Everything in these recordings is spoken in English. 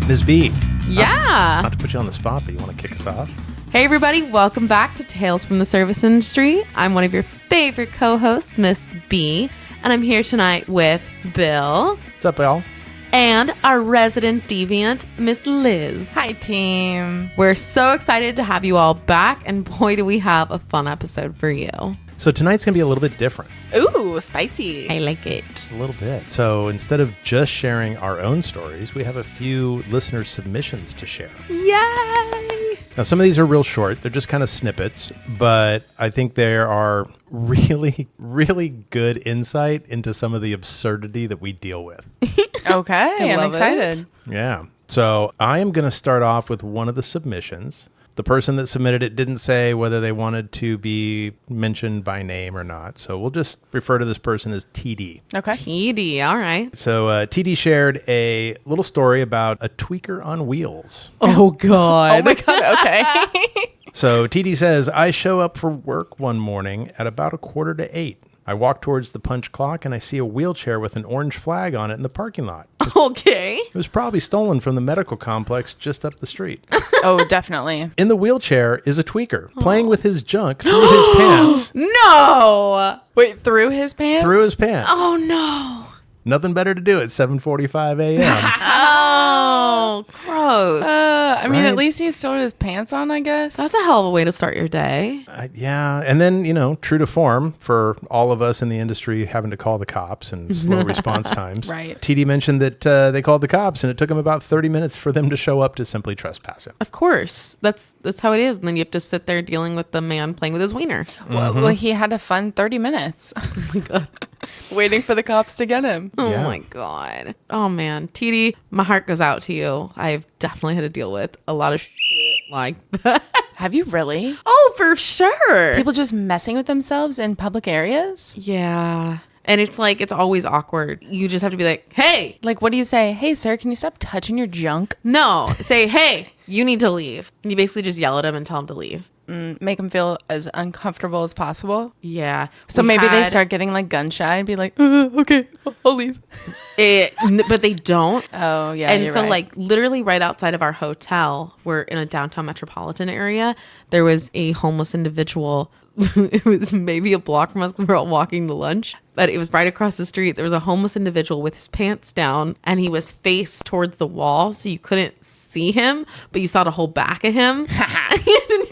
Ms. B. Yeah. Not to put you on the spot, but you want to kick us off? Hey, everybody. Welcome back to Tales from the Service Industry. I'm one of your favorite co-hosts, Miss B, and I'm here tonight with Bill. What's up, y'all? And our resident deviant, Miss Liz. Hi, team. We're so excited to have you all back, and boy, do we have a fun episode for you. So tonight's going to be a little bit different. Ooh, spicy. I like it. Just a little bit. So instead of just sharing our own stories, we have a few listener submissions to share. Yay! Now, some of these are real short. They're just kind of snippets, but I think there are really, really good insight into some of the absurdity that we deal with. Okay, I'm excited. Yeah. So I am going to start off with one of the submissions. The person that submitted it didn't say whether they wanted to be mentioned by name or not. So we'll just refer to this person as TD. Okay. TD, all right. So TD shared a little story about a tweaker on wheels. Oh, God. Oh, my God. Okay. So TD says, I show up for work one morning at about 7:45. I walk towards the punch clock and I see a wheelchair with an orange flag on it in the parking lot. Okay. It was probably stolen from the medical complex just up the street. Oh, definitely. In the wheelchair is a tweaker playing with his junk through his pants. No. Wait, through his pants? Through his pants. Oh, no. Nothing better to do at 7:45 a.m. Oh, gross. I mean, Right. at least he still had his pants on, I guess. That's a hell of a way to start your day. Yeah. And then, true to form for all of us in the industry having to call the cops and slow response times. Right. TD mentioned that they called the cops and it took them about 30 minutes for them to show up to simply trespass him. Of course. That's how it is. And then you have to sit there dealing with the man playing with his wiener. Well, he had a fun 30 minutes. Oh, my God. Waiting for the cops to get him. Oh, Yeah. my God. Oh, man. TD, my heart goes out to you. I've definitely had to deal with a lot of shit like that. Have you really? Oh, for sure. People just messing with themselves in public areas? Yeah. And it's like, it's always awkward. You just have to be like, hey. Like, what do you say? Hey, sir, can you stop touching your junk? No. Say, hey, you need to leave. And you basically just yell at him and tell him to leave. Make him feel as uncomfortable as possible. Yeah. So maybe they start getting like gun shy and be like, okay, I'll leave. But they don't. Oh, yeah. And you're so right. like literally right outside of our hotel, we're in a downtown metropolitan area. There was a homeless individual. It was maybe a block from us because we were all walking to lunch, but it was right across the street. There was a homeless individual with his pants down and he was face towards the wall. So you couldn't see him, but you saw the whole back of him.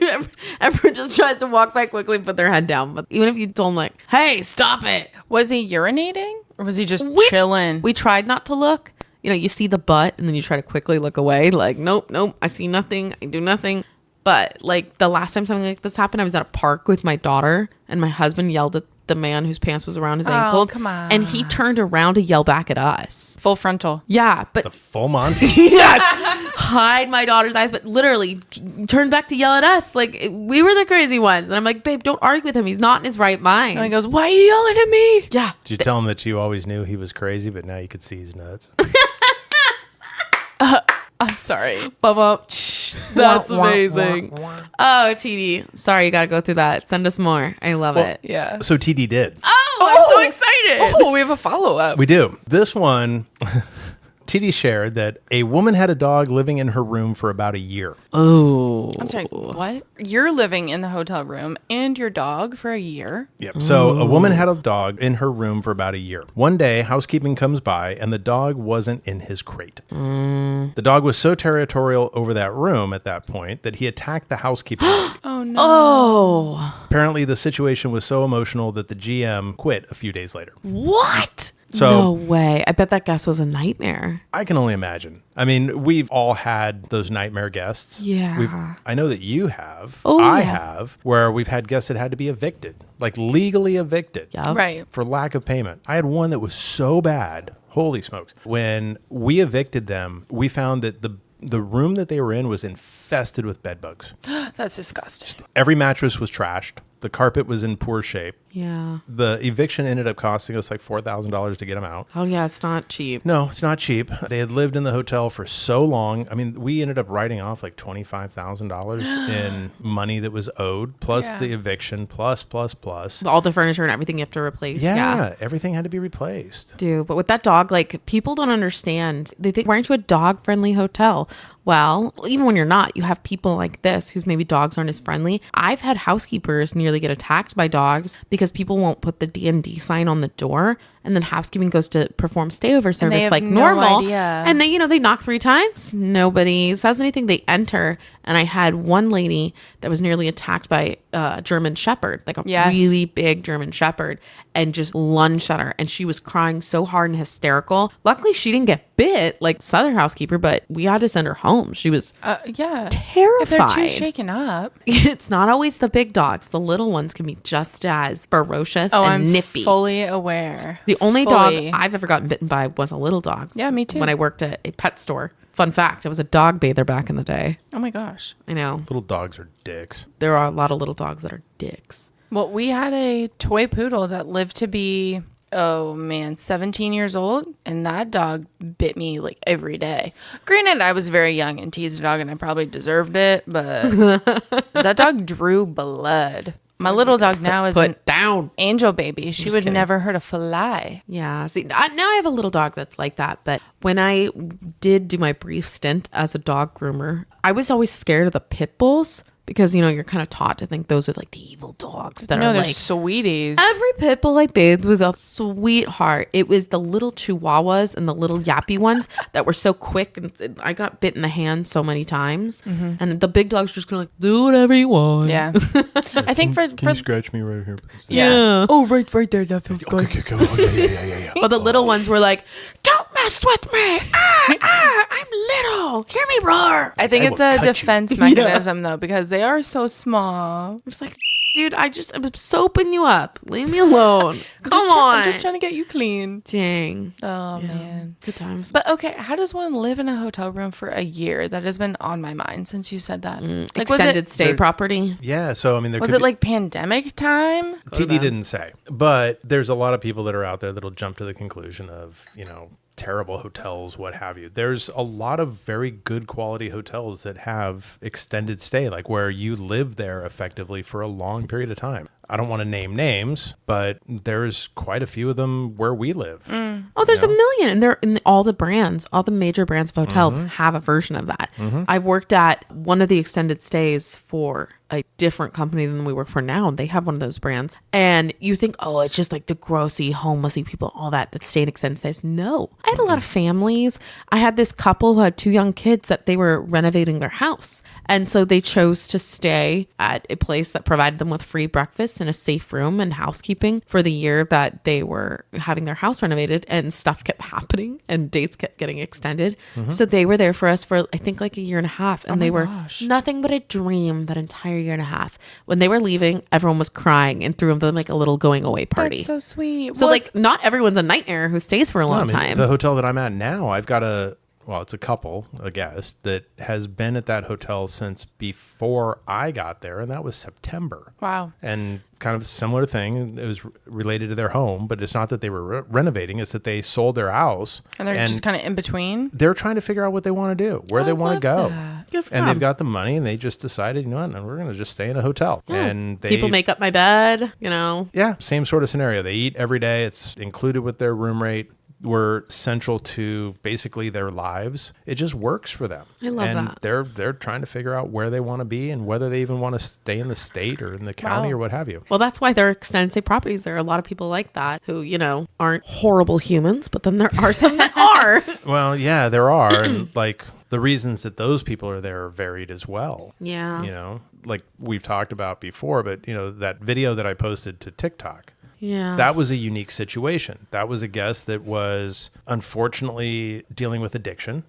And everyone just tries to walk by quickly and put their head down. But even if you told him like, hey, stop it. Was he urinating or was he just chilling? We tried not to look. You see the butt and then you try to quickly look away. Like, nope, I see nothing. I do nothing. But like the last time something like this happened, I was at a park with my daughter and my husband yelled at the man whose pants was around his ankle. Oh, come on. And he turned around to yell back at us. Full frontal. Yeah, but The full Monty. yes, hide my daughter's eyes, but literally turned back to yell at us. Like we were the crazy ones. And I'm like, babe, don't argue with him. He's not in his right mind. And he goes, why are you yelling at me? Yeah. Did you tell him that you always knew he was crazy, but now you could see his nuts? I'm sorry. That's amazing. Oh, TD. Sorry, you got to go through that. Send us more. I love it. Yeah. So TD did. Oh, I'm so excited. Oh, we have a follow-up. We do. This one, TD shared that a woman had a dog living in her room for about a year. Oh. I'm sorry, what? You're living in the hotel room and your dog for a year? Yep. So a woman had a dog in her room for about a year. One day, housekeeping comes by and the dog wasn't in his crate. The dog was so territorial over that room at that point that he attacked the housekeeping lady. Oh, no. Oh. Apparently, the situation was so emotional that the GM quit a few days later. What? So No way. I bet that guest was a nightmare. I can only imagine. I mean, we've all had those nightmare guests. Yeah. I know that you have. Oh, I yeah. have, where we've had guests that had to be evicted, like legally evicted. Yeah. Right. For lack of payment. I had one that was so bad. Holy smokes. When we evicted them, we found that the room that they were in was infested with bed bugs. That's disgusting. Every mattress was trashed. The carpet was in poor shape. Yeah. The eviction ended up costing us like $4,000 to get them out. Oh, yeah. It's not cheap. No, it's not cheap. They had lived in the hotel for so long. I mean, we ended up writing off like $25,000 in money that was owed, plus the eviction, plus. All the furniture and everything you have to replace. Yeah, everything had to be replaced. Dude, but with that dog, like, people don't understand. They think we're into a dog-friendly hotel. Well, even when you're not, you have people like this whose maybe dogs aren't as friendly. I've had housekeepers nearly get attacked by dogs because people won't put the D&D sign on the door, and then housekeeping goes to perform stayover service like normal. Idea. And they, they knock 3 times. Nobody says anything. They enter. And I had one lady that was nearly attacked by a German Shepherd, like a really big German Shepherd, and just lunged at her. And she was crying so hard and hysterical. Luckily, she didn't get bit like this other housekeeper, but we had to send her home. She was terrified. If they're too shaken up. It's not always the big dogs. The little ones can be just as ferocious and nippy. Fully aware. The only dog I've ever gotten bitten by was a little dog. Yeah, me too. When I worked at a pet store. Fun fact, I was a dog bather back in the day. Oh my gosh. I know. Little dogs are dicks. There are a lot of little dogs that are dicks. Well, we had a toy poodle that lived to be, 17 years old. And that dog bit me like every day. Granted, I was very young and teased a dog and I probably deserved it. But that dog drew blood. My little dog now is an angel baby. She would never hurt a fly. Yeah. See, now I have a little dog that's like that. But when I did do my brief stint as a dog groomer, I was always scared of the pit bulls. Because, you're kind of taught to think those are like the evil dogs that are they're like sweeties. Every pit bull I bathed was a sweetheart. It was the little chihuahuas and the little yappy ones that were so quick. And I got bit in the hand so many times. Mm-hmm. And the big dogs just kind of like, do whatever you want. Yeah. I think Can you scratch me right here, please? Yeah. Oh, right there. That feels good. Okay, go. Yeah. But the little ones were like, don't mess with me. I'm little. Hear me roar. I think it's a defense mechanism, though, because they are so small. I'm just like, dude, I'm soaping you up. Leave me alone. Come on. I'm just trying to get you clean. Dang. Oh, man. Good times. But okay, how does one live in a hotel room for a year? That has been on my mind since you said that. Like, extended stay property? Yeah, so I mean, was it like pandemic time? TD didn't say, but there's a lot of people that are out there that'll jump to the conclusion of, terrible hotels, what have you. There's a lot of very good quality hotels that have extended stay, like where you live there effectively for a long period of time. I don't want to name names, but there's quite a few of them where we live. Oh, there's a million. And they're in all the brands, all the major brands of hotels have a version of that. I've worked at one of the extended stays for a different company than we work for now. And they have one of those brands. And you think, oh, it's just like the grossy, homelessy people, all that stay in extended stays. No. I had a lot of families. I had this couple who had 2 young kids that they were renovating their house. And so they chose to stay at a place that provided them with free breakfast and a safe room and housekeeping for the year that they were having their house renovated, and stuff kept happening and dates kept getting extended. So they were there for us for, I think, like a year and a half. And they were nothing but a dream that entire year and a half. When they were leaving, everyone was crying and threw them like a little going away party. That's so sweet. So not everyone's a nightmare who stays for a long time. The hotel that I'm at now, I've got it's a couple, a guest, that has been at that hotel since before I got there, and that was September. Wow. And kind of a similar thing. It was related to their home, but it's not that they were renovating, it's that they sold their house. And they're just kind of in between? They're trying to figure out what they want to do, where they want to go. And they've got the money, and they just decided, we're going to just stay in a hotel. Yeah. And people make up my bed, Yeah, same sort of scenario. They eat every day. It's included with their room rate. Were central to basically their lives. It just works for them. I love and that. They're trying to figure out where they want to be and whether they even want to stay in the state or in the county or what have you. Well, that's why they're extended stay properties. There are a lot of people like that who, aren't horrible humans, but then there are some that are. Well, yeah, there are. And like the reasons that those people are there are varied as well. Yeah. Like we've talked about before, but that video that I posted to TikTok. Yeah. That was a unique situation. That was a guest that was unfortunately dealing with addiction,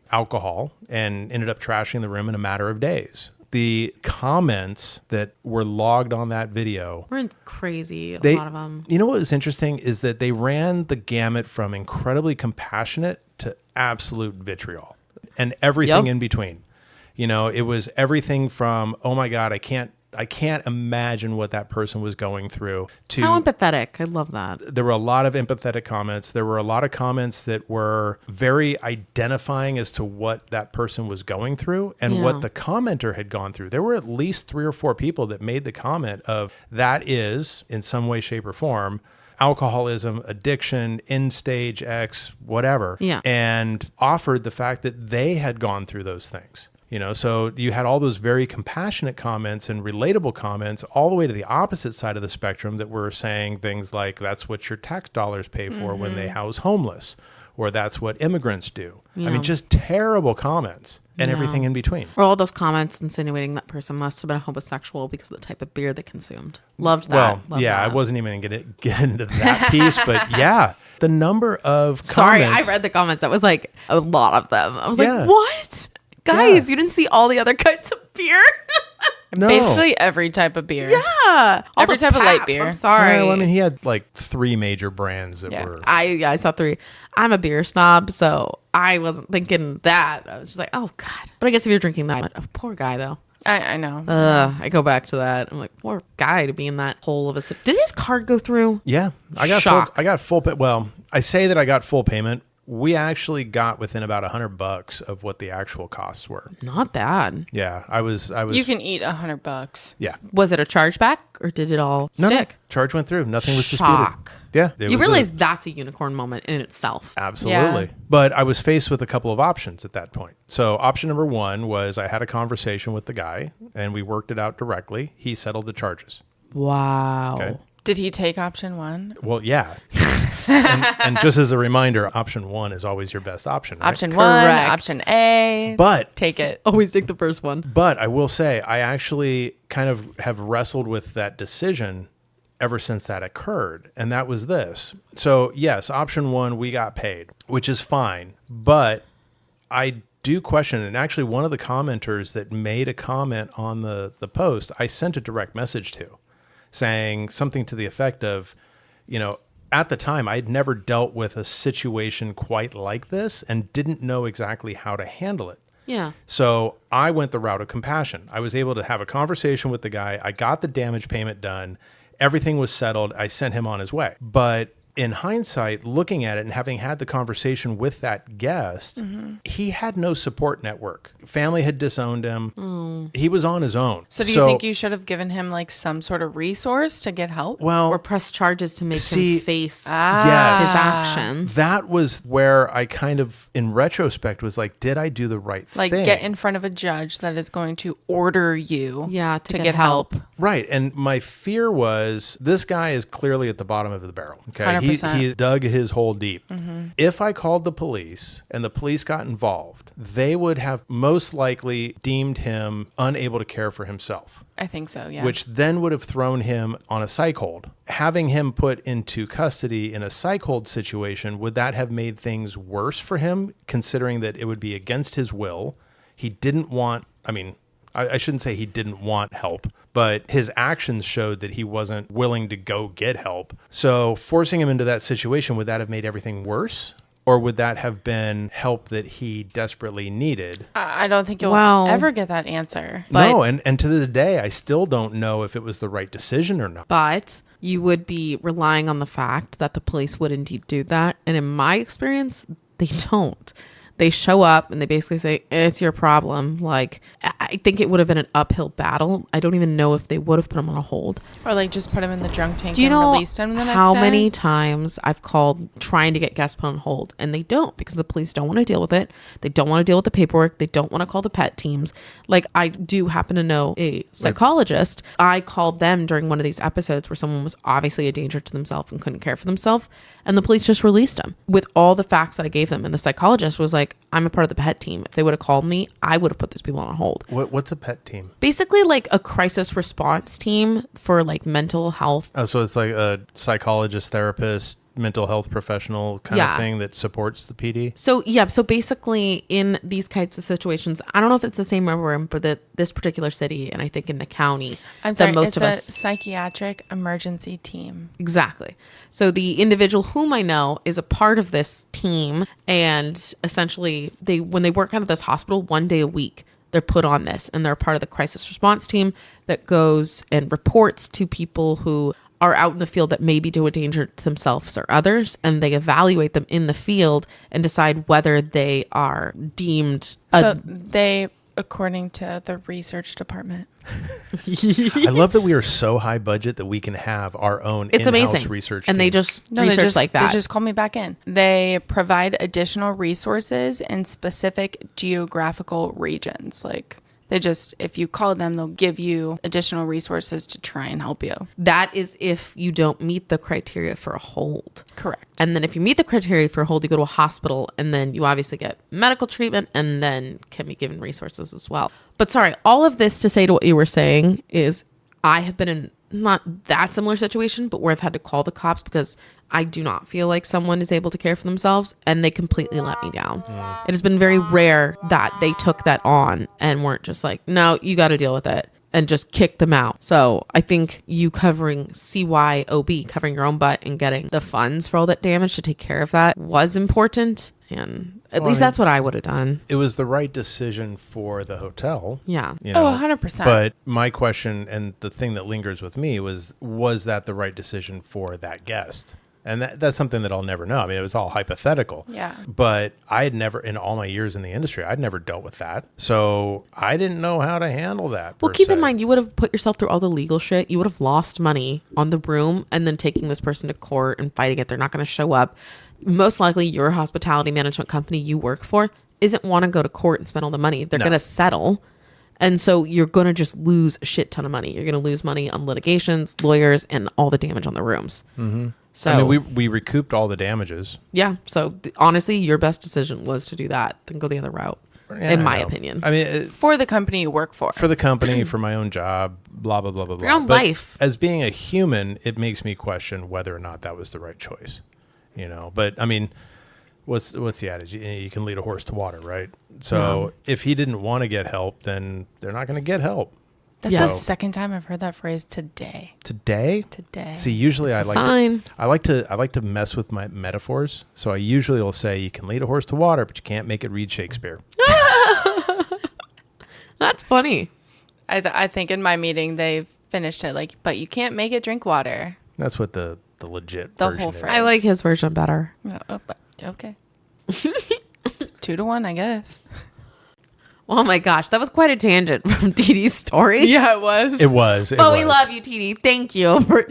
alcohol, and ended up trashing the room in a matter of days. The comments that were logged on that video were crazy, a lot of them. You know what was interesting is that they ran the gamut from incredibly compassionate to absolute vitriol and everything in between. It was everything from, oh my God, I can't I can't imagine what that person was going through. How empathetic. I love that. There were a lot of empathetic comments. There were a lot of comments that were very identifying as to what that person was going through and what the commenter had gone through. There were at least 3 or 4 people that made the comment of that is, in some way, shape, or form, alcoholism, addiction, end stage X, whatever, and offered the fact that they had gone through those things. So you had all those very compassionate comments and relatable comments all the way to the opposite side of the spectrum that were saying things like, that's what your tax dollars pay for when they house homeless, or that's what immigrants do. I mean, just terrible comments and everything in between. Or all those comments insinuating that person must have been homosexual because of the type of beer they consumed. Loved that. Loved that. I wasn't even going to get into that piece, but the number of comments. Sorry, I read the comments. That was like a lot of them. I was like, what? Guys, you didn't see all the other kinds of beer? No. Basically every type of beer. Yeah. Every type of light beer. I'm sorry. Well, I mean, he had like 3 major brands that were. I saw 3. I'm a beer snob, so I wasn't thinking that. I was just like, oh, God. But I guess if you're drinking that, poor guy, though. I know. I go back to that. I'm like, poor guy to be in that hole of a... Did his card go through? Yeah. I got full... Well, I say that I got full payment. We actually got within about $100 of what the actual costs were. Not bad. Yeah, I was. You can eat $100. Yeah. Was it a chargeback or did it all stick? No. Charge went through. Nothing was disputed. Yeah. You realize that's a unicorn moment in itself. Absolutely. Yeah. But I was faced with a couple of options at that point. So option number 1 was I had a conversation with the guy and we worked it out directly. He settled the charges. Wow. Okay. Did he take option 1? Well, yeah. and just as a reminder, option 1 is always your best option. Right? Option 1, option A. But take it. Always take the first one. But I will say, I actually kind of have wrestled with that decision ever since that occurred. And that was this. So yes, option 1, we got paid, which is fine. But I do question, and actually one of the commenters that made a comment on the post, I sent a direct message to, saying something to the effect of, at the time, I'd never dealt with a situation quite like this and didn't know exactly how to handle it. Yeah. So I went the route of compassion. I was able to have a conversation with the guy. I got the damage payment done. Everything was settled. I sent him on his way. But in hindsight, looking at it and having had the conversation with that guest, he had no support network. Family had disowned him. He was on his own. So do you think you should have given him like some sort of resource to get help? Well, or press charges to make him face his yes, actions? That was where I kind of, in retrospect, was like, did I do the right thing? Like get in front of a judge that is going to order you to get help. Right. And my fear was this guy is clearly at the bottom of the barrel. Okay. He dug his hole deep. If I called the police and the police got involved, they would have most likely deemed him unable to care for himself. I think so, yeah. Which then would have thrown him on a psych hold. Having him put into custody in a psych hold situation, would that have made things worse for him, considering that it would be against his will? He didn't want, I shouldn't say he didn't want help, but his actions showed that he wasn't willing to go get help. So forcing him into that situation, would that have made everything worse? Or would that have been help that he desperately needed? I don't think you'll ever get that answer. No, and to this day, I still don't know if it was the right decision or not. But you would be relying on the fact that the police would indeed do that. And in my experience, they don't. They show up and they basically say, it's your problem. Like, I think it would have been an uphill battle. I don't even know if they would have put him on a hold. Or like just put him in the drunk tank and released him the next day. How many times I've called trying to get guests put on hold and they don't, because the police don't want to deal with it. They don't want to deal with the paperwork. They don't want to call the pet teams. Like, I do happen to know a psychologist. I called them during one of these episodes where someone was obviously a danger to themselves and couldn't care for themselves. And the police just released him with all the facts that I gave them. And the psychologist was like, I'm a part of the pet team. If they would have called me, I would have put these people on hold. What's a pet team? Basically like a crisis response team for like mental health. Oh, so it's like a psychologist, therapist, mental health professional kind of thing that supports the PD? So basically in these types of situations, I don't know if it's the same everywhere, but this particular city, and I think in the county, it's a psychiatric emergency team. Exactly. So the individual whom I know is a part of this team, and essentially when they work out of this hospital 1 day a week, they're put on this, and they're part of the crisis response team that goes and reports to people who are out in the field that may be to a danger to themselves or others, and they evaluate them in the field and decide whether they are deemed according to the research department. I love that we are so high budget that we can have our own it's in-house amazing research and team. they just research like that. They just call me back in. They provide additional resources in specific geographical regions. Like they just, if you call them, they'll give you additional resources to try and help you. That is if you don't meet the criteria for a hold. Correct. And then if you meet the criteria for a hold, you go to a hospital, and then you obviously get medical treatment and then can be given resources as well. But sorry, all of this to say to what you were saying is I have been in not that similar situation, but where I've had to call the cops because I do not feel like someone is able to care for themselves, and they completely let me down. It has been very rare that they took that on and weren't just like, no, you got to deal with it, and just kick them out. So I think you covering CYOB, covering your own butt and getting the funds for all that damage to take care of that was important. And at least that's what I would have done. It was the right decision for the hotel. Yeah. You know, 100%. But my question and the thing that lingers with me was that the right decision for that guest? And that's something that I'll never know. I mean, it was all hypothetical. Yeah. But I had never, in all my years in the industry, I'd never dealt with that. So I didn't know how to handle that. Well, keep in mind, you would have put yourself through all the legal shit. You would have lost money on the room and then taking this person to court and fighting it. They're not going to show up. Most likely your hospitality management company you work for isn't want to go to court and spend all the money. They're going to settle. And so you're going to just lose a shit ton of money. You're going to lose money on litigations, lawyers, and all the damage on the rooms. Mm-hmm. So I mean, we recouped all the damages. Yeah. So honestly, your best decision was to do that than go the other route, in my opinion. I mean, for the company you work for. For the company, for my own job, blah, blah, blah, blah, blah. Your own life. As being a human, it makes me question whether or not that was the right choice. You know, but I mean, what's the adage? You can lead a horse to water, right? So if he didn't want to get help, then they're not going to get help. That's the second time I've heard that phrase today. Today? Today. See, usually It's I like to mess with my metaphors. So I usually will say you can lead a horse to water, but you can't make it read Shakespeare. That's funny. I think in my meeting they finished it like, but you can't make it drink water. That's what the legit The version whole is. phrase. I like his version better. Okay. 2-1, I guess. Oh my gosh, that was quite a tangent from TD's story. Yeah, it was. It was. But we love you, TD. Thank you for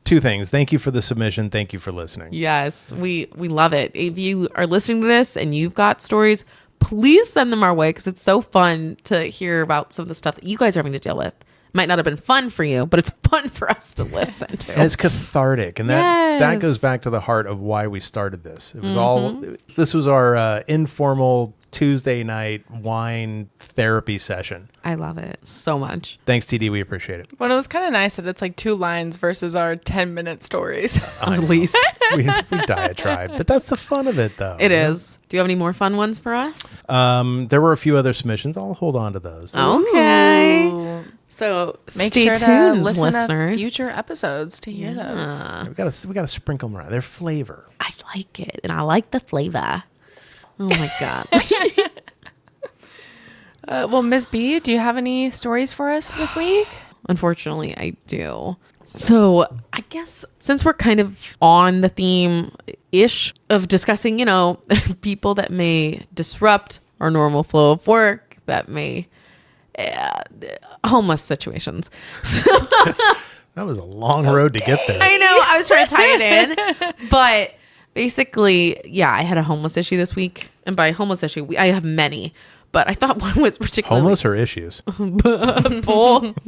Two things. Thank you for the submission. Thank you for listening. Yes, we love it. If you are listening to this and you've got stories, please send them our way because it's so fun to hear about some of the stuff that you guys are having to deal with. Might not have been fun for you, but it's fun for us to listen to. And it's cathartic. And that goes back to the heart of why we started this. It was this was our informal Tuesday night wine therapy session. I love it so much. Thanks, TD. We appreciate it. Well, it was kind of nice that it's like 2 lines versus our 10-minute stories. At least. we diatribe. But that's the fun of it, though. It is. Do you have any more fun ones for us? There were a few other submissions. I'll hold on to those. Okay. Ooh. So Make stay sure tuned, to listen listeners. to future episodes to hear those. We gotta sprinkle them around. Their flavor. I like it, and I like the flavor. Oh my god. Well, Ms. B, do you have any stories for us this week? Unfortunately, I do. So I guess since we're kind of on the theme-ish of discussing, people that may disrupt our normal flow of work, that may homeless situations. That was a long road to get there. I know. I was trying to tie it in. But basically, yeah, I had a homeless issue this week. And by homeless issue, I have many. But I thought one was particularly... Homeless or issues? Both.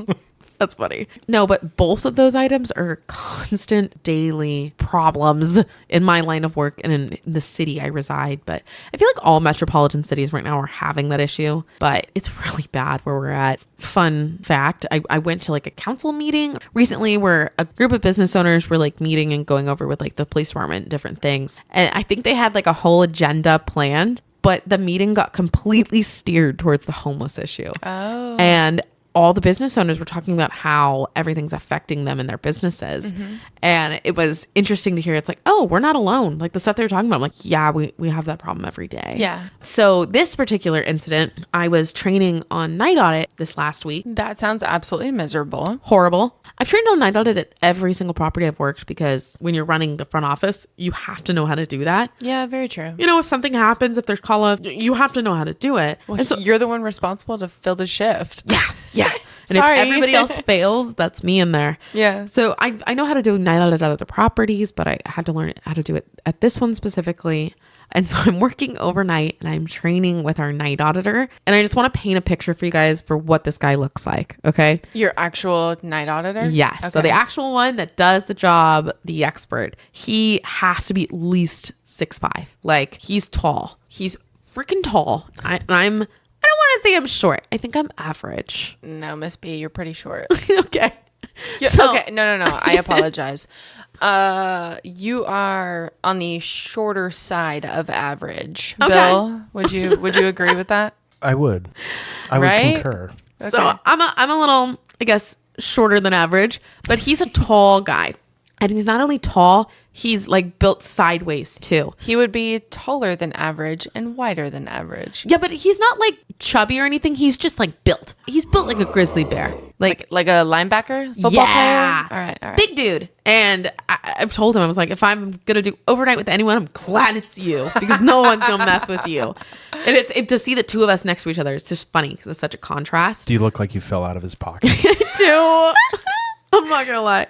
That's funny. No, but both of those items are constant daily problems in my line of work and in the city I reside. But I feel like all metropolitan cities right now are having that issue, but it's really bad where we're at. Fun fact, I went to like a council meeting recently where a group of business owners were like meeting and going over with like the police department, different things. And I think they had like a whole agenda planned, but the meeting got completely steered towards the homeless issue. Oh. And all the business owners were talking about how everything's affecting them in their businesses. And it was interesting to hear. It's like, oh, we're not alone. Like the stuff they were talking about, I'm like, yeah, we have that problem every day. Yeah. So this particular incident, I was training on night audit this last week. That sounds absolutely miserable. Horrible. I've trained on night audit at every single property I've worked because when you're running the front office, you have to know how to do that. Yeah, very true. You know, if something happens, if there's call off, you have to know how to do it. Well, and so you're the one responsible to fill the shift. yeah. And Sorry. if everybody else fails, that's me in there. Yeah. So I know how to do night audit at other properties, but I had to learn how to do it at this one specifically. And so I'm working overnight and I'm training with our night auditor. And I just want to paint a picture for you guys for what this guy looks like. Okay. Your actual night auditor? Yes. Okay. So the actual one that does the job, the expert, he has to be at least 6'5". Like he's tall. He's freaking tall. I don't want to say I'm short. I think I'm average. No, Miss B, you're pretty short. Okay. Okay. No. I apologize. You are on the shorter side of average. Okay. Bill, would you agree with that? I would Right? concur. So Okay. I'm a little, I guess, shorter than average, but he's a tall guy. And he's not only tall, he's like built sideways too. He would be taller than average and wider than average. Yeah, but he's not like chubby or anything. He's just like built. He's built like a grizzly bear. Like a linebacker? Football player? All right. Big dude. And I've told him, I was like, if I'm going to do overnight with anyone, I'm glad it's you because no one's going to mess with you. And it's to see the two of us next to each other, it's just funny because it's such a contrast. Do you look like you fell out of his pocket? I do. I'm not going to lie.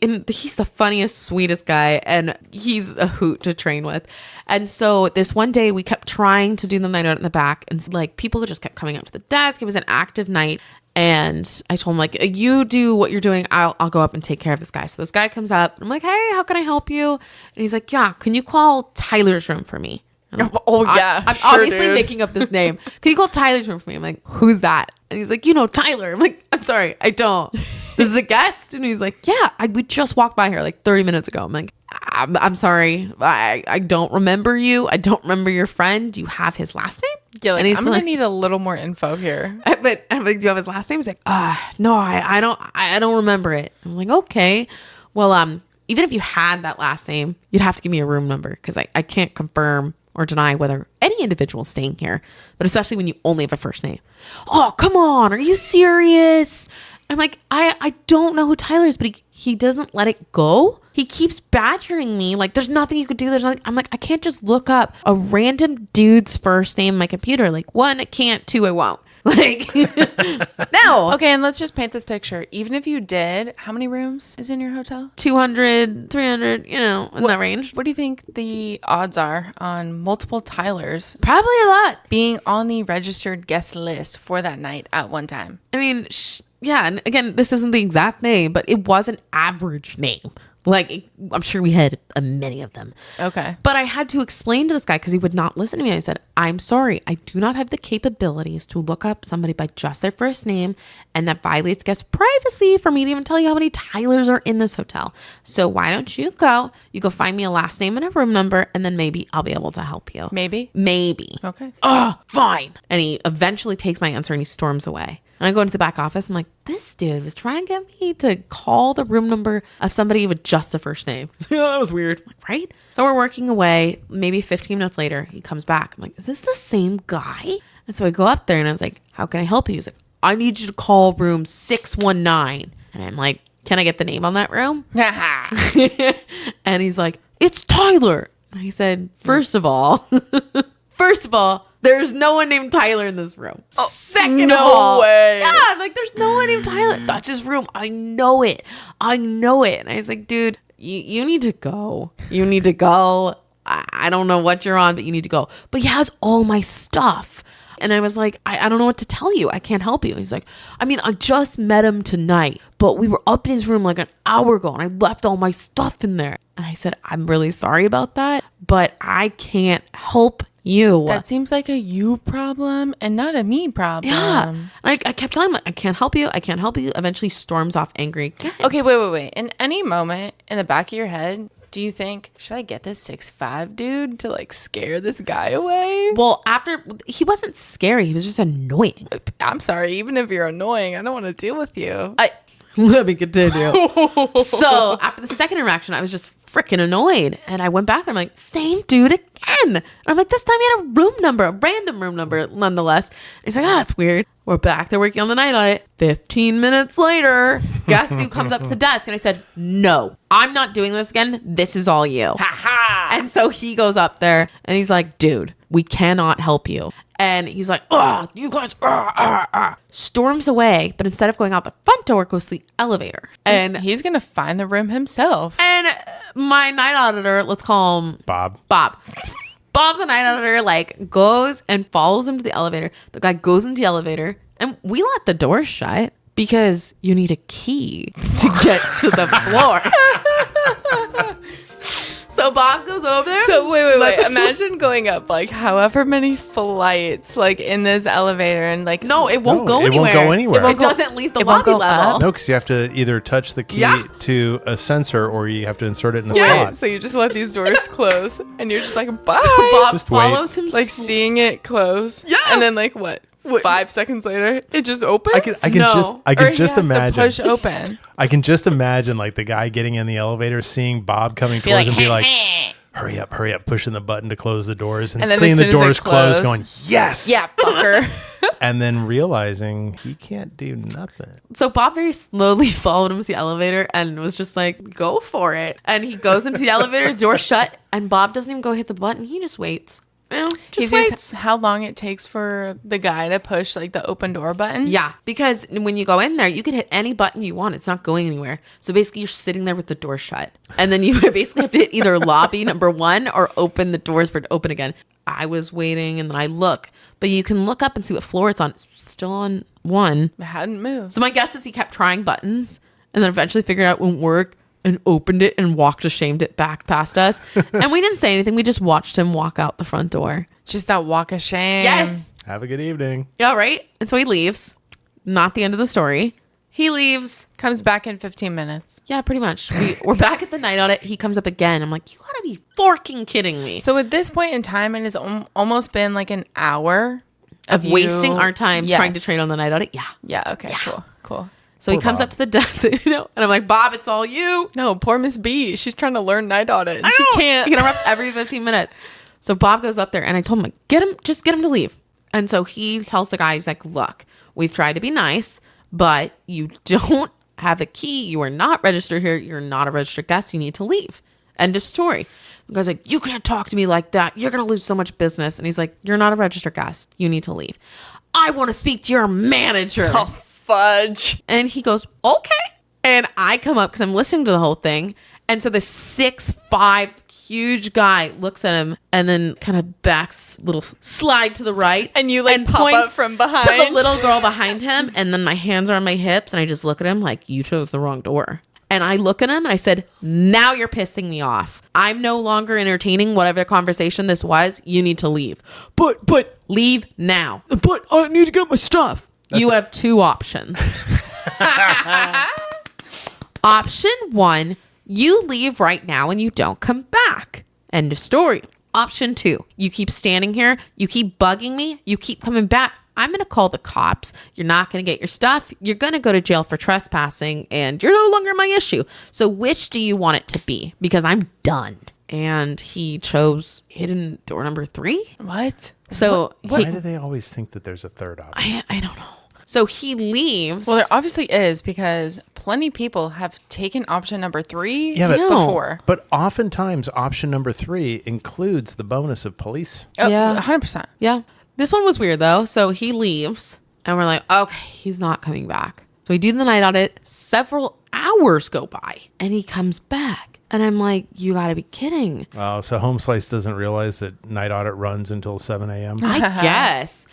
And he's the funniest, sweetest guy, and he's a hoot to train with. And so this one day we kept trying to do the night out in the back, and like people just kept coming up to the desk. It was an active night, and I told him like, you do what you're doing. I'll go up and take care of this guy. So this guy comes up. I'm like, hey, how can I help you? And he's like, yeah, can you call Tyler's room for me? Oh, yeah. I'm sure, obviously dude. making up this name. Can you call Tyler's room for me? I'm like, who's that? And he's like, Tyler. I'm like, I'm sorry, I don't. This is a guest? And he's like, yeah, we just walked by here like 30 minutes ago. I'm like, I'm sorry. I don't remember you. I don't remember your friend. Do you have his last name? Yeah, And he's I'm going to need a little more info here. But I'm like, do you have his last name? He's like, no, I don't remember it. I was like, okay. Well, even if you had that last name, you'd have to give me a room number because I can't confirm or deny whether any individual is staying here, but especially when you only have a first name. Oh, come on. Are you serious? I'm like, I don't know who Tyler is, but he doesn't let it go. He keeps badgering me. Like, there's nothing you could do. There's nothing. I'm like, I can't just look up a random dude's first name on my computer. Like, one, I can't. Two, I won't. Like, no. Okay, and let's just paint this picture. Even if you did, how many rooms is in your hotel? 200, 300, in that range. What do you think the odds are on multiple Tylers Probably a lot. being on the registered guest list for that night at one time? I mean, yeah. And again, this isn't the exact name, but it was an average name. Like, I'm sure we had many of them. Okay. But I had to explain to this guy because he would not listen to me. I said, I'm sorry. I do not have the capabilities to look up somebody by just their first name. And that violates guest privacy for me to even tell you how many Tylers are in this hotel. So why don't you go find me a last name and a room number, and then maybe I'll be able to help you. Maybe. Okay. Oh, fine. And he eventually takes my answer and he storms away. And I go into the back office. I'm like, this dude was trying to get me to call the room number of somebody with just the first name. That was weird. I'm like, right? So we're working away. Maybe 15 minutes later, he comes back. I'm like, is this the same guy? And so I go up there and I was like, how can I help you? He's like, I need you to call room 619. And I'm like, can I get the name on that room? And he's like, it's Tyler. And I said, first of all, there's no one named Tyler in this room. Oh, Second no of all, way. yeah, I'm like, there's no one named Tyler. That's his room. I know it. And I was like, dude, you need to go. You need to go. I don't know what you're on, but you need to go. But he has all my stuff. And I was like, I don't know what to tell you. I can't help you. He's like, I mean, I just met him tonight, but we were up in his room like an hour ago and I left all my stuff in there. And I said, I'm really sorry about that, but I can't help you. That seems like a you problem and not a me problem. Yeah. I kept telling him, I can't help you. I can't help you. Eventually storms off angry. Okay, wait. In any moment in the back of your head, Do you think, should I get this 6'5" dude to like scare this guy away? Well, after he wasn't scary, he was just annoying. I'm sorry, even if you're annoying, I don't want to deal with you. Let me continue. So after the second interaction, I was just freaking annoyed. And I went back and I'm like, same dude again. And I'm like, this time he had a room number, a random room number nonetheless. And he's like, that's weird. We're back there working on the night audit. 15 minutes later, guess who comes up to the desk? And I said, no, I'm not doing this again. This is all you. And so he goes up there and he's like, dude, we cannot help you. And he's like, oh, you guys, storms away. But instead of going out the front door, goes to the elevator. And he's going to find the room himself. And my night auditor, let's call him Bob, the night auditor, like goes and follows him to the elevator. The guy goes into the elevator and we let the door shut because you need a key to get to the floor. So Bob goes over there. So wait. Imagine going up like however many flights like in this elevator and like no, it won't go it anywhere. won't go anywhere. It doesn't leave the it won't lobby go level. up? No, because you have to either touch the key Yeah. to a sensor or you have to insert it in a yeah. slot. So you just let these doors close and you're just like bye. Bob Just wait. follows him Like seeing it close. Yeah. And then like what? 5 seconds later, it just opens. I can No. just imagine. Push open. I can just imagine like the guy getting in the elevator, seeing Bob coming towards him, be like, hurry up, pushing the button to close the doors, and then seeing as the soon as doors it close, close- going, yes, Yeah, fucker. and then realizing he can't do nothing. So Bob very slowly followed him to the elevator and was just like, go for it. And he goes into the elevator, door shut, and Bob doesn't even go hit the button. He just waits. He sees how long it takes for the guy to push like the open door button. Yeah, because when you go in there, you can hit any button you want. It's not going anywhere. So basically, you're sitting there with the door shut. And then you basically have to hit either lobby number 1 or open the doors for it to open again. I was waiting and then I look. But you can look up and see what floor it's on. It's still on 1. It hadn't moved. So my guess is he kept trying buttons and then eventually figured out it wouldn't work and opened it and walked ashamed it back past us. And we didn't say anything. We just watched him walk out the front door. Just that walk of shame. Yes. Have a good evening. Yeah, right? And so he leaves. Not the end of the story. He leaves. Comes back in 15 minutes. Yeah, pretty much. We're back at the night audit. He comes up again. I'm like, you gotta be forking kidding me. So at this point in time, it has almost been like an hour of wasting our time Yes. trying to train on the night audit. Yeah. Yeah. Okay. Cool. So he Poor comes Bob. up to the desk, and I'm like, Bob, it's all you. No, poor Miss B. She's trying to learn night audit. And I she know. can't. He interrupts every 15 minutes. So Bob goes up there and I told him, like, get him to leave. And so he tells the guy, he's like, look, we've tried to be nice, but you don't have a key. You are not registered here. You're not a registered guest. You need to leave. End of story. The guy's like, you can't talk to me like that. You're going to lose so much business. And he's like, you're not a registered guest. You need to leave. I want to speak to your manager. Oh, fudge. And he goes, okay. And I come up because I'm listening to the whole thing. And so this 6'5" huge guy looks at him and then kind of backs little slide to the right. And you like pop points up from behind. to the little girl behind him. And then my hands are on my hips and I just look at him like, you chose the wrong door. And I look at him and I said, now you're pissing me off. I'm no longer entertaining whatever conversation this was. You need to leave. But leave now. But I need to get my stuff. You have 2 options. Option 1, you leave right now and you don't come back. End of story. Option 2, you keep standing here. You keep bugging me. You keep coming back. I'm going to call the cops. You're not going to get your stuff. You're going to go to jail for trespassing and you're no longer my issue. So which do you want it to be? Because I'm done. And he chose hidden door number 3. What? So Why do they always think that there's a third option? I don't know. So he leaves. Well, there obviously is because plenty of people have taken option number 3 Yeah, but- before. But oftentimes, option number 3 includes the bonus of police. Oh, Yeah. 100%. Yeah. This one was weird though. So he leaves and we're like, okay, he's not coming back. So we do the night audit. Several hours go by and he comes back. And I'm like, you gotta be kidding. Oh, so Home Slice doesn't realize that night audit runs until 7 a.m. I guess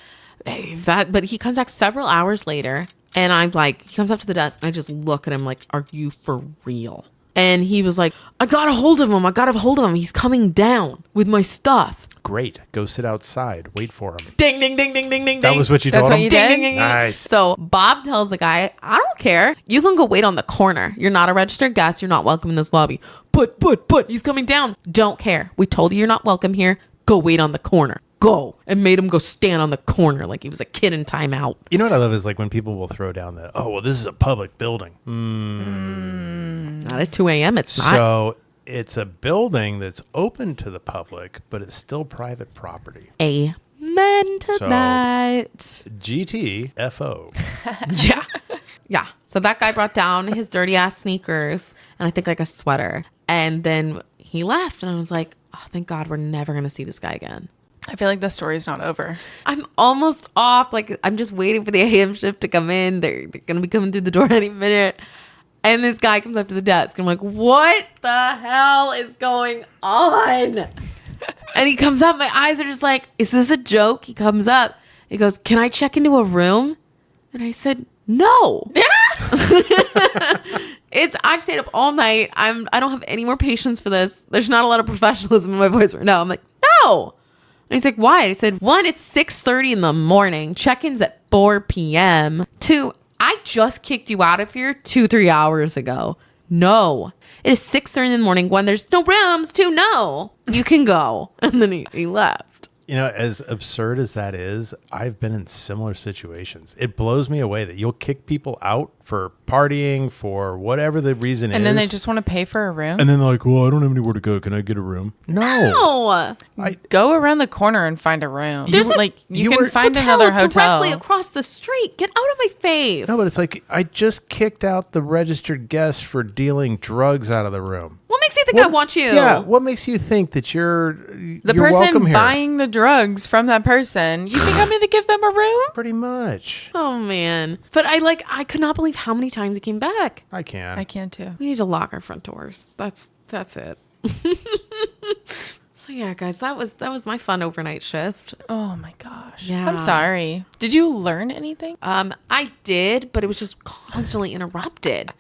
but he comes back several hours later and I'm like, he comes up to the desk and I just look at him like, are you for real? And he was like, I got a hold of him. He's coming down with my stuff. Great. Go sit outside. Wait for him. Ding, ding, ding, ding, ding, ding. That was what you That's told what him? you Ding, did? ding, ding, ding. Nice. So Bob tells the guy, I don't care. You can go wait on the corner. You're not a registered guest. You're not welcome in this lobby. But he's coming down. Don't care. We told you you're not welcome here. Go wait on the corner. Go. And made him go stand on the corner like he was a kid in timeout. You know what I love is like when people will throw down the, oh, well, this is a public building. Not at 2 a.m. It's not. So it's a building that's open to the public, but it's still private property. Amen to So- that. GTFO. Yeah. Yeah. So that guy brought down his dirty ass sneakers and I think like a sweater. And then he left and I was like, oh, thank God we're never going to see this guy again. I feel like the story's not over. I'm almost off. Like, I'm just waiting for the AM shift to come in. They're going to be coming through the door any minute. And this guy comes up to the desk. And I'm like, what the hell is going on? And he comes up. My eyes are just like, is this a joke? He comes up. He goes, can I check into a room? And I said, no. I've stayed up all night. I don't have any more patience for this. There's not a lot of professionalism in my voice right now. I'm like, no. And he's like, why? I said, 1, it's 6:30 in the morning. Check-in's at 4 p.m. 2, I just kicked you out of here 2-3 hours ago. No. It is 6:30 in the morning. 1, there's no rooms. 2, no. You can go. And then he left. You know, as absurd as that is, I've been in similar situations. It blows me away that you'll kick people out for partying, for whatever the reason is. And then they just want to pay for a room? And then they're like, well, I don't have anywhere to go. Can I get a room? No. No. Go around the corner and find a room. There's You can find another hotel. directly across the street. Get out of my face. No, but it's like, I just kicked out the registered guest for dealing drugs out of the room. What makes you think I want you? Yeah. What makes you think that you're The welcome person here? buying the drugs from that person, you think I'm going to give them a room? Pretty much. Oh man. But I could not believe how many times he came back. I can. I can too. We need to lock our front doors. That's it. So yeah, guys, that was my fun overnight shift. Oh my gosh. Yeah. I'm sorry. Did you learn anything? I did, but it was just constantly interrupted.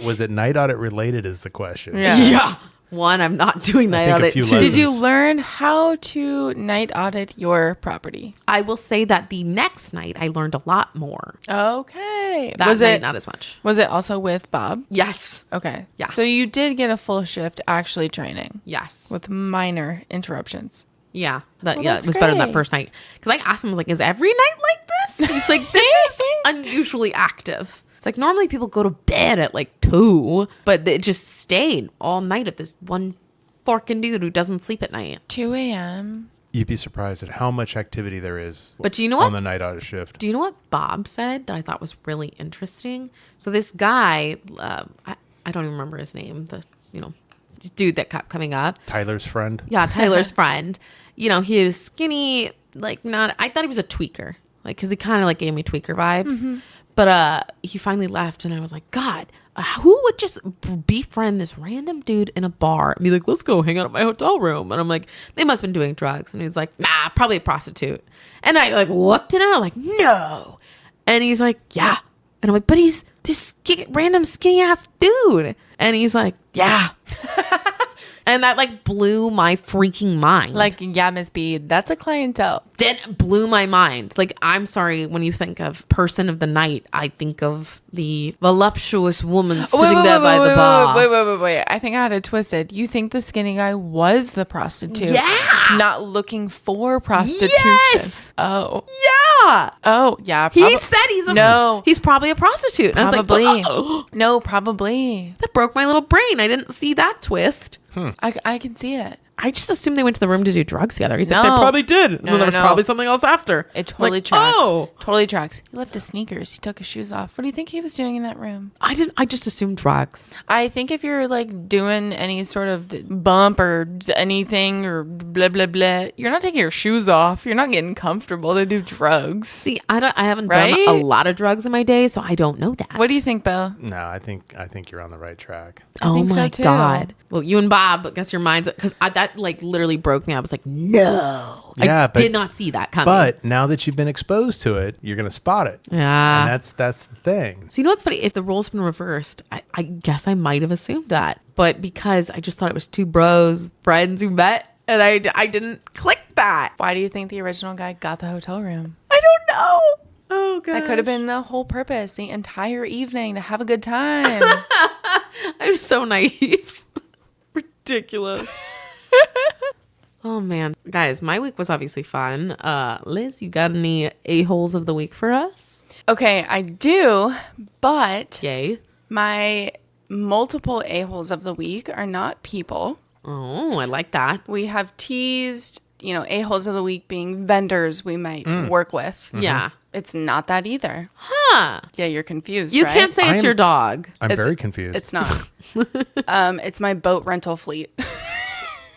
Was it night audit related is the question. Yeah. Yeah. One, I'm not doing night think a audit. few Two, lessons. Did you learn how to night audit your property? I will say that the next night I learned a lot more. Okay. That was night, it not as much. Was it also with Bob? Yes. Okay. Yeah. So you did get a full shift actually training Yes. with minor interruptions. Yeah. Well, It that's was better than that great. first night. Because I asked him, like, is every night like this? He's like, this is unusually active. It's like normally people go to bed at like 2, but it just stayed all night at this one forking dude who doesn't sleep at night. 2 a.m. You'd be surprised at how much activity there is But do you know what? on the night audit shift. Do you know what Bob said that I thought was really interesting? So this guy, I don't even remember his name, the dude that kept coming up. Tyler's friend. Yeah, Tyler's friend. He was skinny, like not. I thought he was a tweaker, like because he kind of like gave me tweaker vibes. But he finally left, and I was like, God, who would just befriend this random dude in a bar and be like, let's go hang out at my hotel room? And I'm like, they must have been doing drugs. And he's like, nah, probably a prostitute. And I like looked at him, I'm like, no. And he's like, yeah. And I'm like, but he's this random skinny ass dude. And he's like, yeah. And that like blew my freaking mind. Like, yeah, Miss B, that's a clientele. That blew my mind. Like, I'm sorry, when you think of person of the night, I think of the voluptuous woman sitting there by the bar. Wait. I think I had it twisted. You think the skinny guy was the prostitute? Yeah. Not looking for prostitution. Yes. Oh. Yeah. Oh, yeah. He said he's probably a prostitute. And Probably. I was like, oh. No, probably. That broke my little brain. I didn't see that twist. I can see it. I just assumed they went to the room to do drugs together. He's like, No. they probably did. And No, then there was no. probably something else after. It totally Like, tracks. Oh. Totally tracks. He left his sneakers. He took his shoes off. What do you think he was doing in that room? I just assumed drugs. I think if you're like doing any sort of bump or anything or blah, blah, blah, you're not taking your shoes off. You're not getting comfortable to do drugs. See, I haven't Right? done a lot of drugs in my day, so I don't know that. What do you think, Bill? No, I think you're on the right track. Oh think so, my too. God. Well, you and Bob, I guess your minds, because that like literally broke me. I was like, no. Yeah, I but- did not see that coming. But now that you've been exposed to it, you're going to spot it. Yeah. And that's the thing. So you know what's funny? If the role's been reversed, I guess I might have assumed that. But because I just thought it was two bros, friends who met And I didn't click that. Why do you think the original guy got the hotel room? I don't know. Oh, God. That could have been the whole purpose, the entire evening, to have a good time. I'm so naive. Ridiculous. Oh, man. Guys, my week was obviously fun. Liz, you got any a-holes of the week for us? Okay, I do, but Yay. my multiple a-holes of the week are not people. Oh, I like that. We have teased, a-holes of the week being vendors we might work with. Yeah. It's not that either. Huh. Yeah, you're confused, You right? can't say it's your dog. I'm very confused. It's not. It's my boat rental fleet.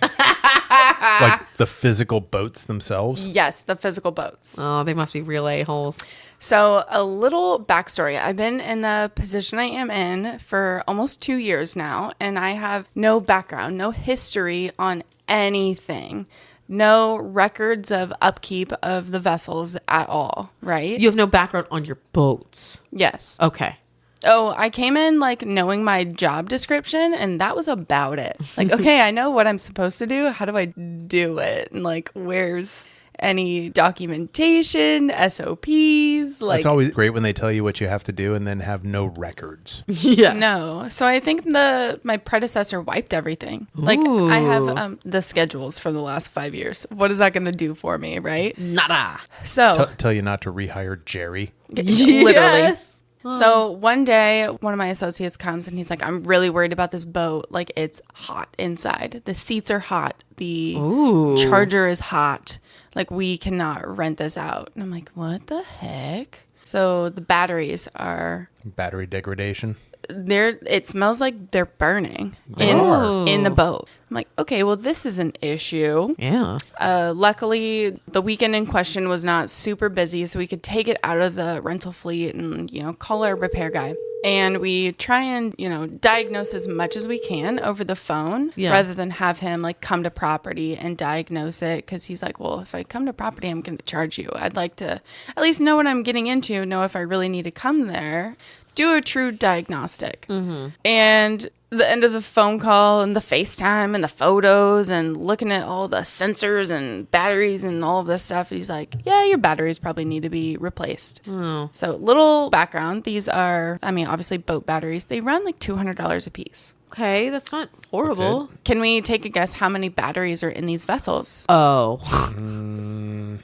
Like the physical boats themselves. Yes, the physical boats. Oh, they must be real a-holes. So a little backstory. I've been in the position I am in for almost 2 years now, and I have no background, no history on anything, no records of upkeep of the vessels at all, right? You have no background on your boats. Yes. Okay. Oh, I came in like knowing my job description, and that was about it. Like, okay, I know what I'm supposed to do. How do I do it? And like, where's any documentation, SOPs? Like, It's always great when they tell you what you have to do and then have no records. Yeah. no. So I think my predecessor wiped everything. Like, I have the schedules for the last 5 years. What is that going to do for me, right? Nada. So Tell you not to rehire Jerry. literally. Yes. So one day, one of my associates comes and he's like, I'm really worried about this boat. Like, it's hot inside. The seats are hot. The charger is hot. Like, we cannot rent this out. And I'm like, what the heck? So the batteries are Battery degradation. it smells like they're burning are. in the boat. I'm like, okay, well, this is an issue. Yeah. Luckily, the weekend in question was not super busy, so we could take it out of the rental fleet and, call our repair guy. And we try and, diagnose as much as we can over the phone rather than have him like come to property and diagnose it. Cause he's like, well, if I come to property, I'm going to charge you. I'd like to at least know what I'm getting into, know if I really need to come there, do a true diagnostic. And the end of the phone call and the FaceTime and the photos and looking at all the sensors and batteries and all of this stuff, he's like, yeah, your batteries probably need to be replaced. So little background. These are, obviously boat batteries. They run like $200 a piece. Okay, that's not horrible. That's Can we take a guess how many batteries are in these vessels? Oh. I'm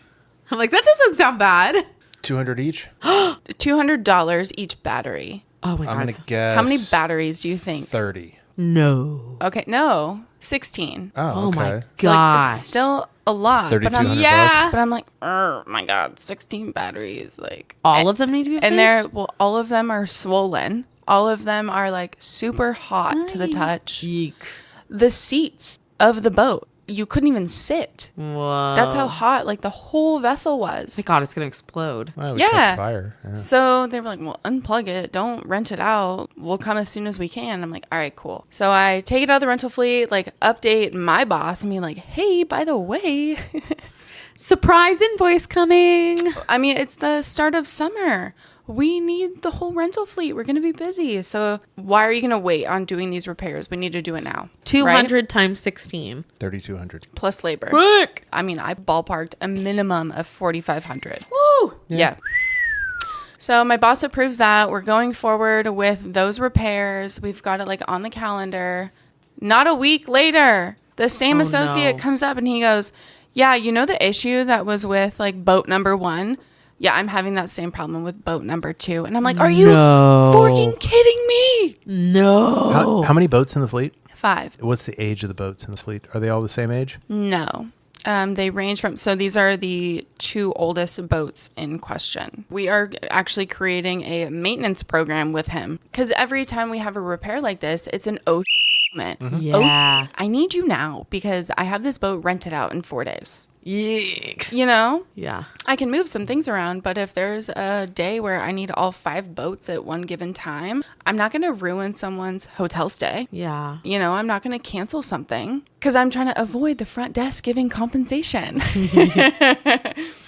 like, that doesn't sound bad. 200 each? $200 each battery. Oh my God. I'm going to guess. How many batteries do you think? 30. No. Okay, no, 16. Oh, Oh okay. my So, like, God. it's still a lot. But I'm, 3,200 Yeah. but I'm like, oh my God, 16 batteries. Like, All of them need to be and replaced? all of them are swollen. All of them are like super hot to the touch. Eek. The seats of the boat, you couldn't even sit. Whoa. That's how hot like the whole vessel was. My God, it's going to explode. Well, it would Yeah. catch fire. Yeah. So they were like, well, unplug it. Don't rent it out. We'll come as soon as we can. I'm like, all right, cool. So I take it out of the rental fleet, like update my boss and be like, hey, by the way, Surprise invoice coming. it's the start of summer. We need the whole rental fleet. We're going to be busy. So why are you going to wait on doing these repairs? We need to do it now. 200 times 16. 3,200. Plus labor. Quick. I ballparked a minimum of 4,500. Woo. Yeah. So my boss approves that. We're going forward with those repairs. We've got it like on the calendar. Not a week later, the same associate comes up and he goes, yeah, the issue that was with like boat number 1? Yeah, I'm having that same problem with boat number 2. And I'm like, are you freaking kidding me? No. How many boats in the fleet? 5. What's the age of the boats in the fleet? Are they all the same age? No. They range from, so these are the 2 oldest boats in question. We are actually creating a maintenance program with him because every time we have a repair like this, it's an moment. Yeah. I need you now because I have this boat rented out in 4 days. Eek. Yeah. I can move some things around, but if there's a day where I need all 5 boats at one given time, I'm not going to ruin someone's hotel stay. Yeah. I'm not going to cancel something because I'm trying to avoid the front desk giving compensation.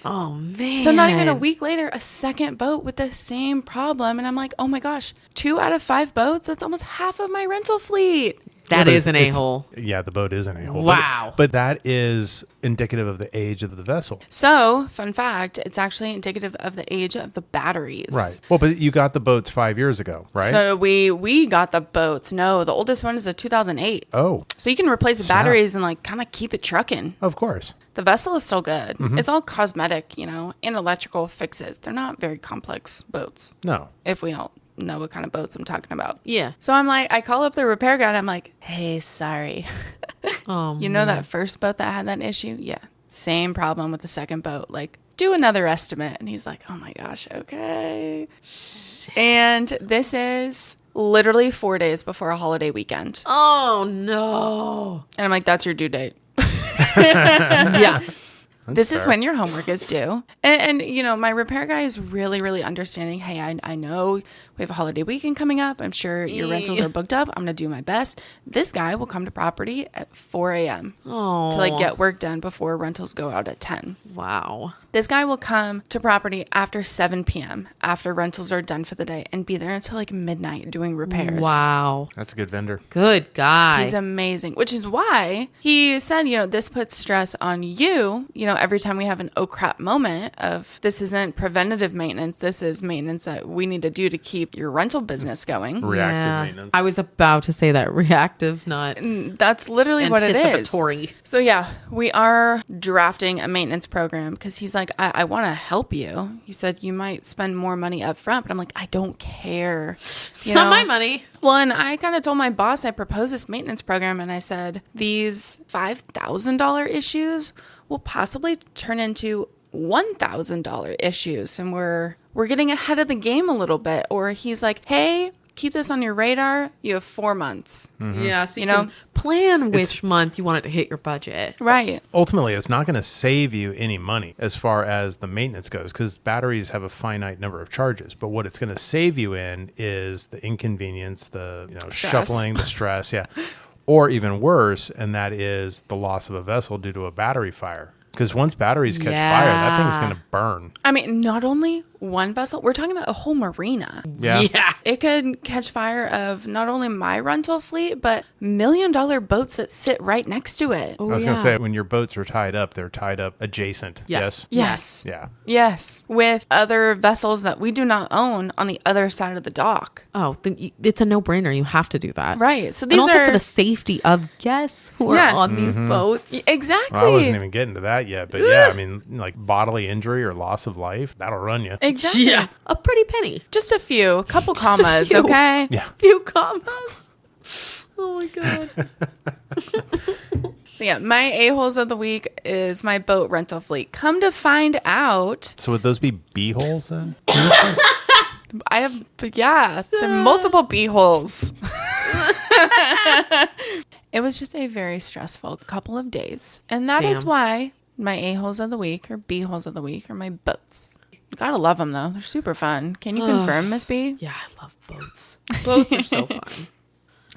Oh, man. So not even a week later, a second boat with the same problem. And I'm like, oh my gosh, 2 out of 5 boats? That's almost half of my rental fleet. That but is an it's- a-hole. Yeah, the boat is an a-hole. Wow. But that is indicative of the age of the vessel. So, fun fact, it's actually indicative of the age of the batteries. Right. Well, but you got the boats 5 years ago, right? So we got the boats. No, the oldest one is a 2008. Oh, So you can replace the batteries and like kind of keep it trucking. of course. The vessel is still good. Mm-hmm. It's all cosmetic, and electrical fixes. They're not very complex boats. No. If we all know what kind of boats I'm talking about. Yeah. So I'm like, I call up the repair guy and I'm like, hey, sorry. Oh, You know that first boat that had that issue? Yeah. Same problem with the second boat. Like, do another estimate. And he's like, oh my gosh, okay. And this is literally 4 days before a holiday weekend. Oh, no. And I'm like, that's your due date. Yeah. This is fair. when your homework is due. And my repair guy is really, really understanding. Hey, I know we have a holiday weekend coming up. I'm sure your rentals are booked up. I'm going to do my best. This guy will come to property at 4 a.m. Oh. to like get work done before rentals go out at 10. Wow. This guy will come to property after 7 p.m. after rentals are done for the day and be there until like midnight doing repairs. Wow. That's a good vendor. Good guy. He's amazing, which is why he said, this puts stress on you, every time we have an oh crap moment of this isn't preventative maintenance. This is maintenance that we need to do to keep your rental business going. Reactive maintenance. I was about to say that reactive, not That's literally what it is. anticipatory. So yeah, we are drafting a maintenance program because he's like, I want to help you. He said, you might spend more money up front, but I'm like, I don't care. It's not my money. Well, and I kind of told my boss I proposed this maintenance program, and I said these $5,000 issues will possibly turn into $1,000 issues, and we're getting ahead of the game a little bit. Or he's like, hey, keep this on your radar. You have 4 months. Yeah, so you know, can plan which month you want it to hit your budget. Right. Ultimately, it's not going to save you any money as far as the maintenance goes because batteries have a finite number of charges. But what it's going to save you in is the inconvenience, the Stress. shuffling, the stress, yeah. Or even worse, and that is the loss of a vessel due to a battery fire. Because once batteries catch fire, that thing's going to burn. I mean, not only one vessel, we're talking about a whole marina. Yeah. It could catch fire of not only my rental fleet, but $1 million boats that sit right next to it. I was going to say, when your boats are tied up, they're tied up adjacent. Yes. Yes. Yeah. Yes. With other vessels that we do not own on the other side of the dock. Oh, then it's a no-brainer. You have to do that. Right. So And these also are for the safety of guests who are Yeah. on these boats. exactly. Well, I wasn't even getting to that yet. But yeah, I mean, like bodily injury or loss of life, that'll run you. Exactly. A pretty penny. Just a few, couple a commas, few. okay? Yeah. Few commas. Oh my god. So yeah, my a-holes of the week is my boat rental fleet. Come to find out, So would those be B-holes then? I have, there are multiple b-holes. It was just a very stressful couple of days. And that is Damn. why my a-holes of the week or b-holes of the week are my boats. You gotta love them though. They're super fun. Can you confirm, Miss B? Yeah, I love boats. Boats are so fun.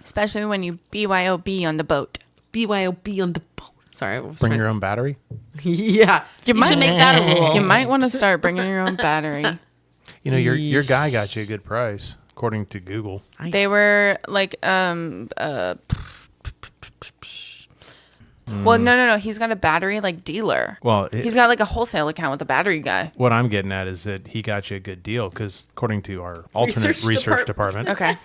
Especially when you BYOB on the boat. BYOB on the boat. Sorry. I was Bring trying your to- own battery? Yeah. You might- should make that a rule. You might want to start bringing your own battery. You know, your guy got you a good price, according to Google. Nice. They were like, well, no. He's got a battery like dealer. Well, He's got like a wholesale account with a battery guy. what I'm getting at is that he got you a good deal because according to our alternate research department, Okay.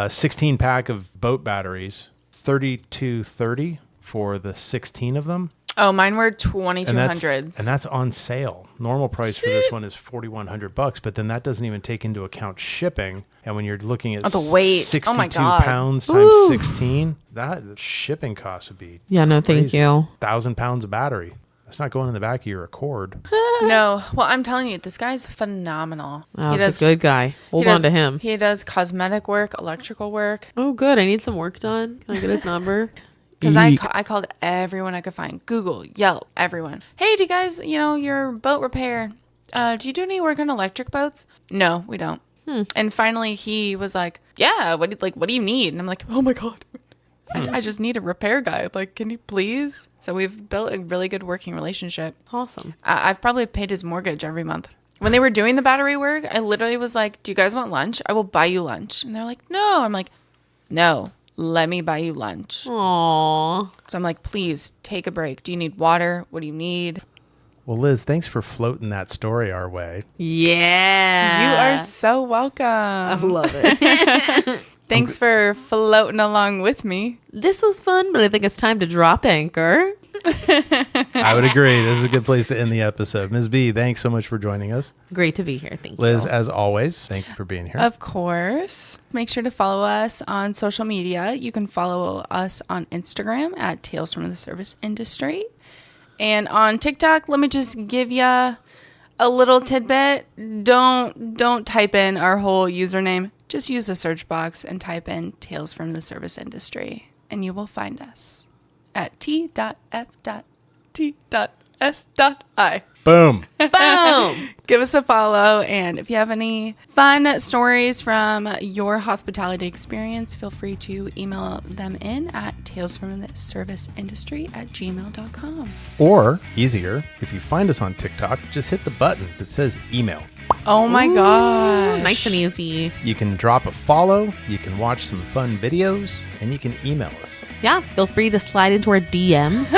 16 pack of boat batteries, $32.30 for the 16 of them. Oh, mine were And $2,200s. that's on sale. Normal price for this one is $4,100, but then that doesn't even take into account shipping. And when you're looking at Oh, the weight. 62 Oh my God. pounds times 16, that shipping cost would be Yeah, no, thank crazy. you. 1,000 pounds of battery. That's not going in the back of your Accord. No. Well, I'm telling you, this guy's phenomenal. Oh, he's a good guy. Hold on to him. He does cosmetic work, electrical work. Oh, good. I need some work done. Can I get his number? Because I called everyone I could find. Google, Yelp, everyone. Hey, do you guys, your boat repair, do you do any work on electric boats? No, we don't. And finally he was like, yeah, what do you need? And I'm like, oh my God. I just need a repair guy. Like, can you please? So we've built a really good working relationship. Awesome. I've probably paid his mortgage every month. When they were doing the battery work, I literally was like, do you guys want lunch? I will buy you lunch. And they're like, no. I'm like, no. let me buy you lunch. Aww. So I'm like, please take a break. Do you need water? What do you need? Well, Liz, thanks for floating that story our way. Yeah. You are so welcome. I love it. Thanks for floating along with me. This was fun, but I think it's time to drop anchor. I would agree. This is a good place to end the episode. Ms. B, thanks so much for joining us. Great to be here. Thank you. Liz, as always, thank you for being here. Of course. Make sure to follow us on social media. You can follow us on Instagram at Tales from the Service Industry. And on TikTok, let me just give you a little tidbit. Don't type in our whole username. Just use the search box and type in Tales from the Service Industry, and you will find us at t.f.t.s.i. Boom. Boom. Give us a follow, and if you have any fun stories from your hospitality experience, feel free to email them in at talesfromtheserviceindustry@gmail.com. Or, easier, if you find us on TikTok, just hit the button that says email. Oh my gosh. Nice and easy. You can drop a follow, you can watch some fun videos, and you can email us. Yeah, feel free to slide into our DMs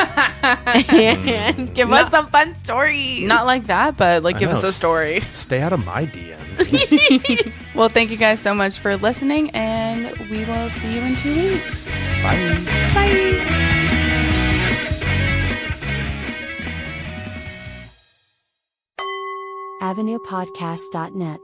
and give us some fun stories. Not like that, but like give know. us a story. Stay out of my DM. Well, thank you guys so much for listening, and we will see you in 2 weeks. Bye. Bye. AvenuePodcast.net